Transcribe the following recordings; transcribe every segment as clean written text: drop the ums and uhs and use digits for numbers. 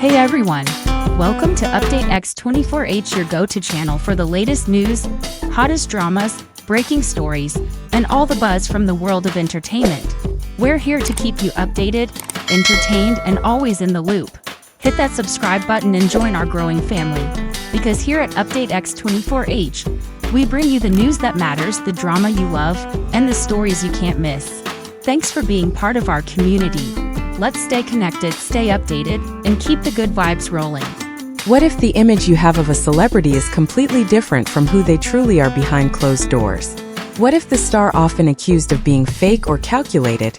Hey everyone! Welcome to Update X24H, your go-to channel for the latest news, hottest dramas, breaking stories, and all the buzz from the world of entertainment. We're here to keep you updated, entertained, and always in the loop. Hit that subscribe button and join our growing family. Because here at Update X24H, we bring you the news that matters, the drama you love, and the stories you can't miss. Thanks for being part of our community. Let's stay connected, stay updated, and keep the good vibes rolling. What if the image you have of a celebrity is completely different from who they truly are behind closed doors? What if the star often accused of being fake or calculated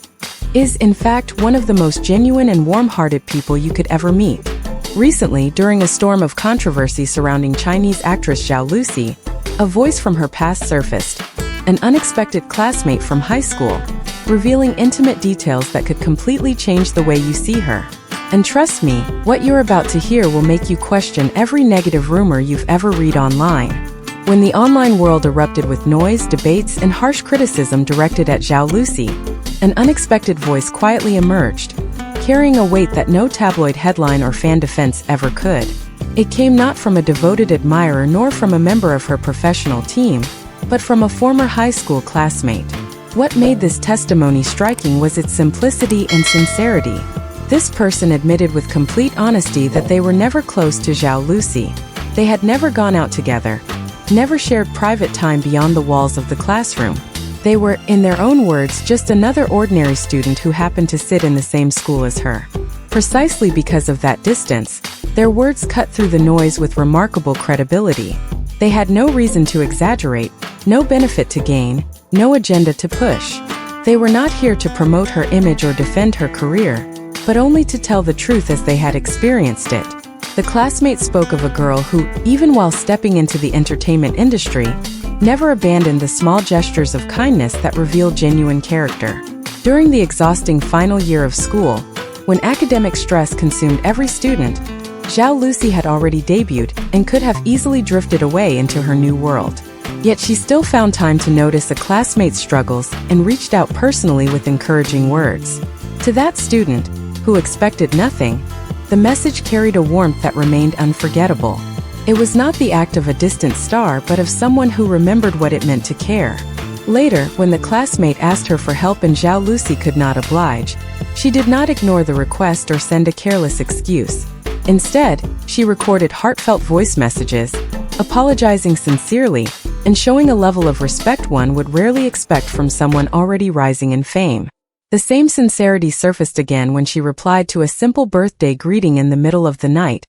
is, in fact, one of the most genuine and warm-hearted people you could ever meet? Recently, during a storm of controversy surrounding Chinese actress Zhao Lusi, a voice from her past surfaced, an unexpected classmate from high school, revealing intimate details that could completely change the way you see her. And trust me, what you're about to hear will make you question every negative rumor you've ever read online. When the online world erupted with noise, debates, and harsh criticism directed at Zhao Lusi, an unexpected voice quietly emerged, carrying a weight that no tabloid headline or fan defense ever could. It came not from a devoted admirer nor from a member of her professional team, but from a former high school classmate. What made this testimony striking was its simplicity and sincerity. This person admitted with complete honesty that they were never close to Zhao Lusi. They had never gone out together, never shared private time beyond the walls of the classroom. They were, in their own words, just another ordinary student who happened to sit in the same school as her. Precisely because of that distance, their words cut through the noise with remarkable credibility. They had no reason to exaggerate, no benefit to gain, no agenda to push. They were not here to promote her image or defend her career, but only to tell the truth as they had experienced it. The classmate spoke of a girl who, even while stepping into the entertainment industry, never abandoned the small gestures of kindness that reveal genuine character. During the exhausting final year of school, when academic stress consumed every student, Zhao Lusi had already debuted and could have easily drifted away into her new world. Yet she still found time to notice a classmate's struggles and reached out personally with encouraging words. To that student, who expected nothing, the message carried a warmth that remained unforgettable. It was not the act of a distant star but of someone who remembered what it meant to care. Later, when the classmate asked her for help and Zhao Lusi could not oblige, she did not ignore the request or send a careless excuse. Instead, she recorded heartfelt voice messages, apologizing sincerely, and showing a level of respect one would rarely expect from someone already rising in fame. The same sincerity surfaced again when she replied to a simple birthday greeting in the middle of the night,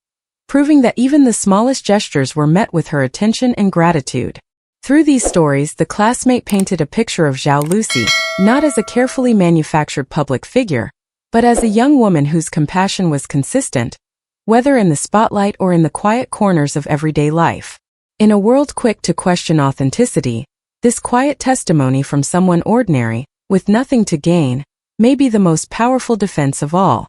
proving that even the smallest gestures were met with her attention and gratitude. Through these stories, the classmate painted a picture of Zhao Lusi, not as a carefully manufactured public figure, but as a young woman whose compassion was consistent, whether in the spotlight or in the quiet corners of everyday life. In a world quick to question authenticity, this quiet testimony from someone ordinary, with nothing to gain, may be the most powerful defense of all.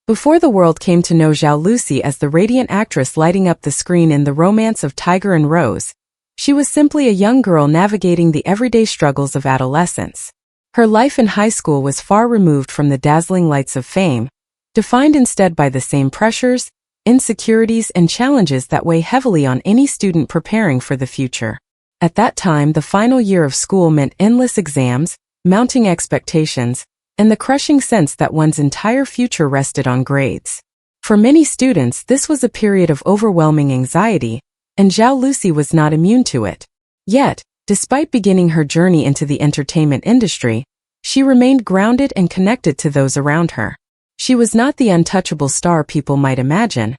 Before the world came to know Zhao Lusi as the radiant actress lighting up the screen in The Romance of Tiger and Rose, she was simply a young girl navigating the everyday struggles of adolescence. Her life in high school was far removed from the dazzling lights of fame, defined instead by the same pressures, insecurities, and challenges that weigh heavily on any student preparing for the future. At that time, the final year of school meant endless exams, mounting expectations, and the crushing sense that one's entire future rested on grades. For many students, this was a period of overwhelming anxiety, and Zhao Lusi was not immune to it. Yet, despite beginning her journey into the entertainment industry, she remained grounded and connected to those around her. She was not the untouchable star people might imagine,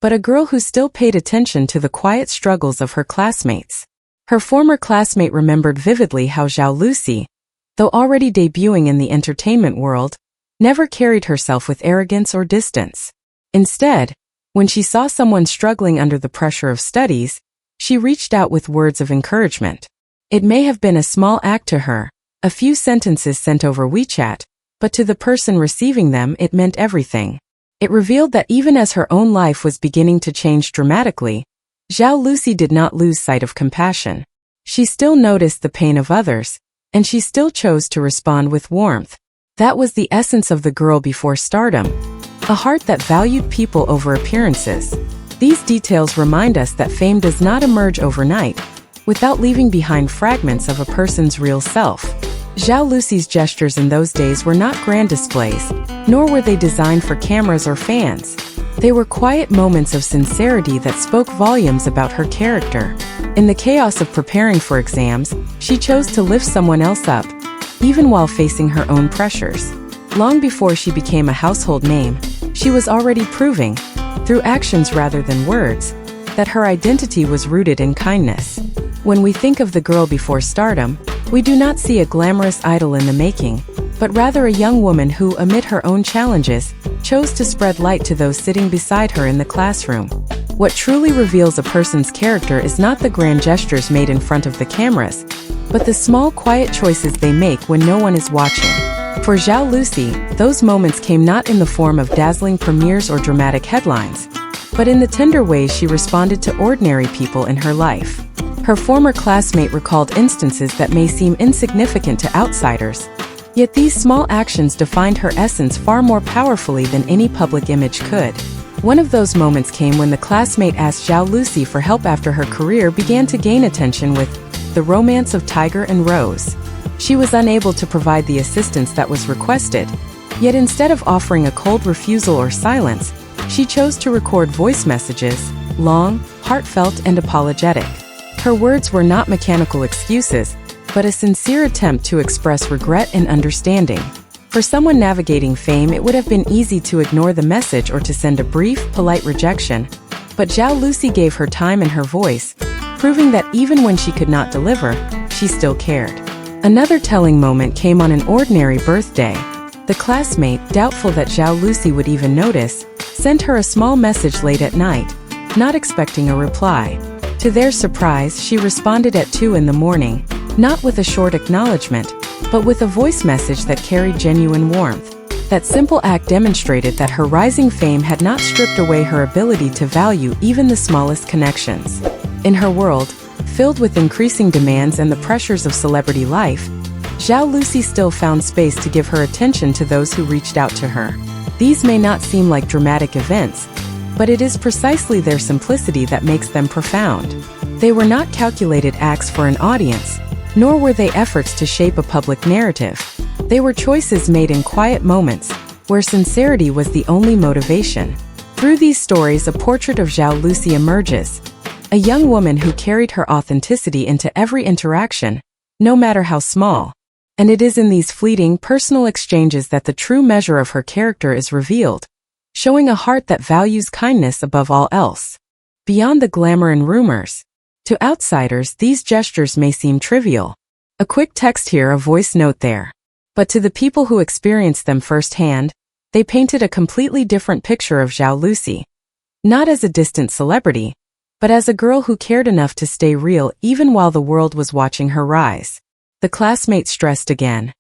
but a girl who still paid attention to the quiet struggles of her classmates. Her former classmate remembered vividly how Zhao Lusi, though already debuting in the entertainment world, never carried herself with arrogance or distance. Instead, when she saw someone struggling under the pressure of studies, she reached out with words of encouragement. It may have been a small act to her, a few sentences sent over WeChat, but to the person receiving them it meant everything. It revealed that even as her own life was beginning to change dramatically, Zhao Lusi did not lose sight of compassion. She still noticed the pain of others, and she still chose to respond with warmth. That was the essence of the girl before stardom. a heart that valued people over appearances. These details remind us that fame does not emerge overnight, without leaving behind fragments of a person's real self. Zhao Lusi's gestures in those days were not grand displays, nor were they designed for cameras or fans. They were quiet moments of sincerity that spoke volumes about her character. In the chaos of preparing for exams, she chose to lift someone else up, even while facing her own pressures. Long before she became a household name, she was already proving, through actions rather than words, that her identity was rooted in kindness. When we think of the girl before stardom, we do not see a glamorous idol in the making, but rather a young woman who, amid her own challenges, chose to spread light to those sitting beside her in the classroom. What truly reveals a person's character is not the grand gestures made in front of the cameras, but the small, quiet choices they make when no one is watching. For Zhao Lusi, those moments came not in the form of dazzling premieres or dramatic headlines, but in the tender ways she responded to ordinary people in her life. Her former classmate recalled instances that may seem insignificant to outsiders, yet these small actions defined her essence far more powerfully than any public image could. One of those moments came when the classmate asked Zhao Lusi for help after her career began to gain attention with The Romance of Tiger and Rose. She was unable to provide the assistance that was requested, yet instead of offering a cold refusal or silence, she chose to record voice messages, long, heartfelt, and apologetic. Her words were not mechanical excuses, but a sincere attempt to express regret and understanding. For someone navigating fame, it would have been easy to ignore the message or to send a brief, polite rejection, but Zhao Lusi gave her time and her voice, proving that even when she could not deliver, she still cared. Another telling moment came on an ordinary birthday. The classmate, doubtful that Zhao Lusi would even notice, sent her a small message late at night, not expecting a reply. To their surprise, she responded at 2 in the morning, not with a short acknowledgement, but with a voice message that carried genuine warmth. That simple act demonstrated that her rising fame had not stripped away her ability to value even the smallest connections. In her world, filled with increasing demands and the pressures of celebrity life, Zhao Lusi still found space to give her attention to those who reached out to her. These may not seem like dramatic events, but it is precisely their simplicity that makes them profound. They were not calculated acts for an audience, nor were they efforts to shape a public narrative. They were choices made in quiet moments, where sincerity was the only motivation. Through these stories, a portrait of Zhao Lusi emerges, a young woman who carried her authenticity into every interaction, no matter how small. And it is in these fleeting, personal exchanges that the true measure of her character is revealed, showing a heart that values kindness above all else. Beyond the glamour and rumors, to outsiders, these gestures may seem trivial. A quick text here, a voice note there. But to the people who experienced them firsthand, they painted a completely different picture of Zhao Lusi. Not as a distant celebrity, but as a girl who cared enough to stay real even while the world was watching her rise. The classmate stressed again.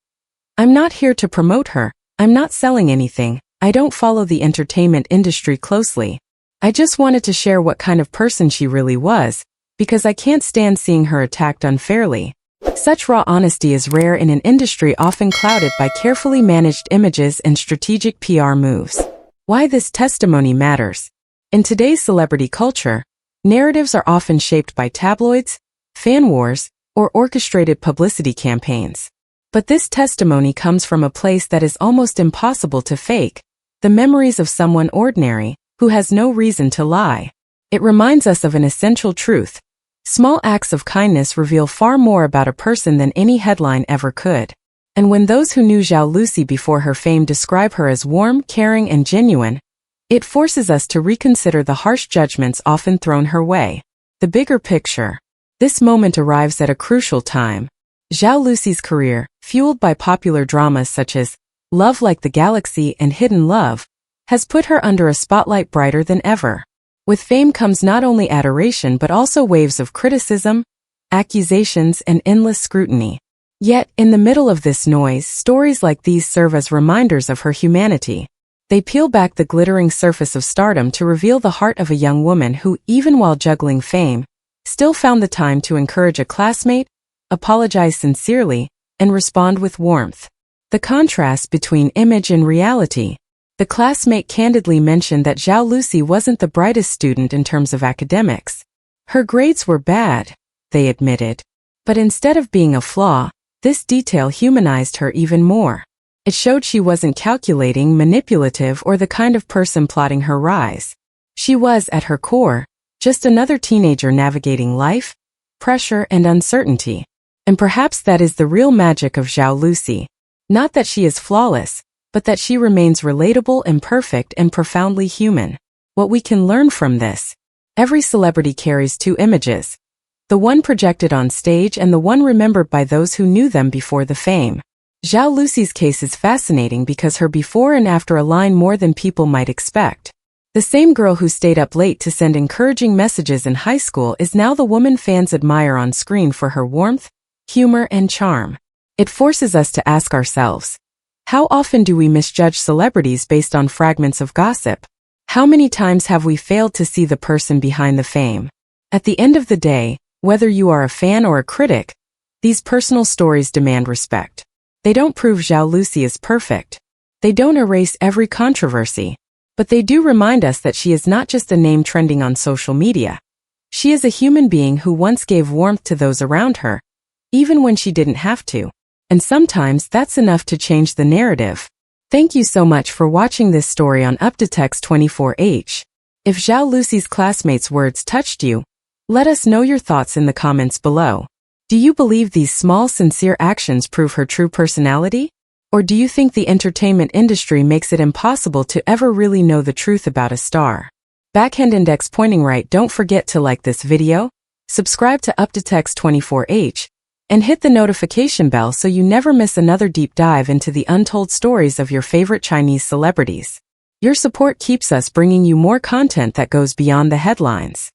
I'm not here to promote her, I'm not selling anything, I don't follow the entertainment industry closely. I just wanted to share what kind of person she really was, because I can't stand seeing her attacked unfairly. Such raw honesty is rare in an industry often clouded by carefully managed images and strategic PR moves. Why this testimony matters. In today's celebrity culture, narratives are often shaped by tabloids, fan wars, or orchestrated publicity campaigns. But this testimony comes from a place that is almost impossible to fake, the memories of someone ordinary, who has no reason to lie. It reminds us of an essential truth. Small acts of kindness reveal far more about a person than any headline ever could. And when those who knew Zhao Lusi before her fame describe her as warm, caring, and genuine, it forces us to reconsider the harsh judgments often thrown her way. The bigger picture. This moment arrives at a crucial time. Zhao Lusi's career, fueled by popular dramas such as Love Like the Galaxy and Hidden Love, has put her under a spotlight brighter than ever. With fame comes not only adoration but also waves of criticism, accusations, and endless scrutiny. Yet, in the middle of this noise, stories like these serve as reminders of her humanity. They peel back the glittering surface of stardom to reveal the heart of a young woman who, even while juggling fame, still found the time to encourage a classmate, apologize sincerely, and respond with warmth. The contrast between image and reality. The classmate candidly mentioned that Zhao Lusi wasn't the brightest student in terms of academics. Her grades were bad, they admitted. But instead of being a flaw, this detail humanized her even more. It showed she wasn't calculating, manipulative, or the kind of person plotting her rise. She was, at her core, just another teenager navigating life, pressure, and uncertainty. And perhaps that is the real magic of Zhao Lusi. Not that she is flawless, but that she remains relatable, imperfect, and profoundly human. What we can learn from this: every celebrity carries two images, the one projected on stage and the one remembered by those who knew them before the fame. Zhao Lusi's case is fascinating because her before and after align more than people might expect. The same girl who stayed up late to send encouraging messages in high school is now the woman fans admire on screen for her warmth, humor, and charm. It forces us to ask ourselves, how often do we misjudge celebrities based on fragments of gossip? How many times have we failed to see the person behind the fame? At the end of the day, whether you are a fan or a critic, these personal stories demand respect. They don't prove Zhao Lusi is perfect. They don't erase every controversy. But they do remind us that she is not just a name trending on social media. She is a human being who once gave warmth to those around her, even when she didn't have to. And sometimes that's enough to change the narrative. Thank you so much for watching this story on UpToText 24H. If Zhao Lusi's classmates' words touched you, let us know your thoughts in the comments below. Do you believe these small, sincere actions prove her true personality? Or do you think the entertainment industry makes it impossible to ever really know the truth about a star? Backhand index pointing right. Don't forget to like this video, subscribe to UpToText 24H, and hit the notification bell so you never miss another deep dive into the untold stories of your favorite Chinese celebrities. Your support keeps us bringing you more content that goes beyond the headlines.